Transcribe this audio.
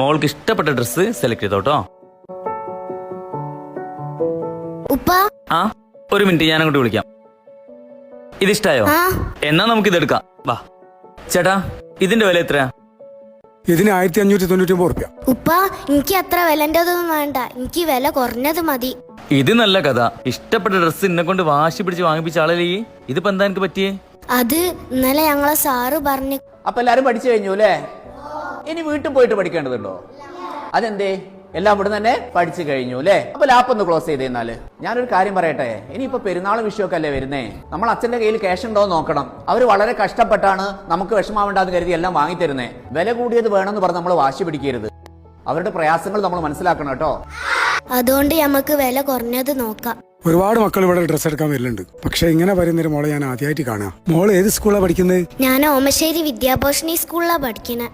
മോൾക്ക് ഇഷ്ടപ്പെട്ട dress select ചെയ്തോട്ടോ. ആ ഒരു മിനിറ്റ്, ഞാൻ അങ്ങോട്ട് വിളിക്കാം. ഇതിഷ്ടായോ? എന്നാ നമുക്ക് ഇതെടുക്കാം. വാ ചേട്ടാ, ഇതിന്റെ വില എത്രയാ? ഇതിന് 1599 റുപ്യ. ഉപ്പ, എനിക്ക് അത്ര വിലന്റെതൊന്നും വേണ്ട, എനിക്ക് വില കുറഞ്ഞത് മതി. ഇത് നല്ല കഥ. ഇഷ്ടപ്പെട്ട ഡ്രസ്സ് എന്നെ കൊണ്ട് വാശി പിടിച്ച് വാങ്ങിപ്പിച്ച ആളല്ലേ. ഇതിപ്പോ എന്താ എനിക്ക് പറ്റിയേ? അത് ഇന്നലെ ഞങ്ങളെ സാറ് പറഞ്ഞു. അപ്പൊ എല്ലാരും പഠിച്ചു കഴിഞ്ഞു അല്ലേ? ഇനി വീട്ടിൽ പോയിട്ട് പഠിക്കേണ്ടതുണ്ടോ? അതെന്തേ? എല്ലാം ഇവിടെ തന്നെ പഠിച്ചു കഴിഞ്ഞു അല്ലേ? അപ്പൊ ലാപ്പ് ഒന്ന് ക്ലോസ് ചെയ്തേന്നാല്. ഞാനൊരു കാര്യം പറയട്ടെ, ഇനിയിപ്പോ പെരുന്നാളും വിഷയമൊക്കെ അല്ലേ വരുന്നേ. നമ്മൾ അച്ഛന്റെ കയ്യിൽ ക്യാഷ് ഉണ്ടോ നോക്കണം. അവര് വളരെ കഷ്ടപ്പെട്ടാണ് നമുക്ക് വിഷമാവേണ്ടെന്ന് കരുതി എല്ലാം വാങ്ങിത്തരുന്നേ. വില കൂടിയത് വേണമെന്ന് പറഞ്ഞ് നമ്മൾ വാശി പിടിക്കരുത്. അവരുടെ പ്രയാസങ്ങൾ നമ്മൾ മനസ്സിലാക്കണം കേട്ടോ. അതുകൊണ്ട് നമുക്ക് വില കുറഞ്ഞത് നോക്കാം. ഒരുപാട് മക്കൾ ഇവിടെ ഡ്രസ്സ് എടുക്കാൻ വരുന്നുണ്ട്. പക്ഷെ ഇങ്ങനെ പറയുന്നൊരു മോളെ ഞാൻ ആദ്യമായിട്ട് കാണാം. മോള് ഏത് സ്കൂളാണ് പഠിക്കുന്നത്? ഞാൻ ഓമശ്ശേരി വിദ്യാഭൂഷണി സ്കൂളിലാണ് പഠിക്കുന്നത്.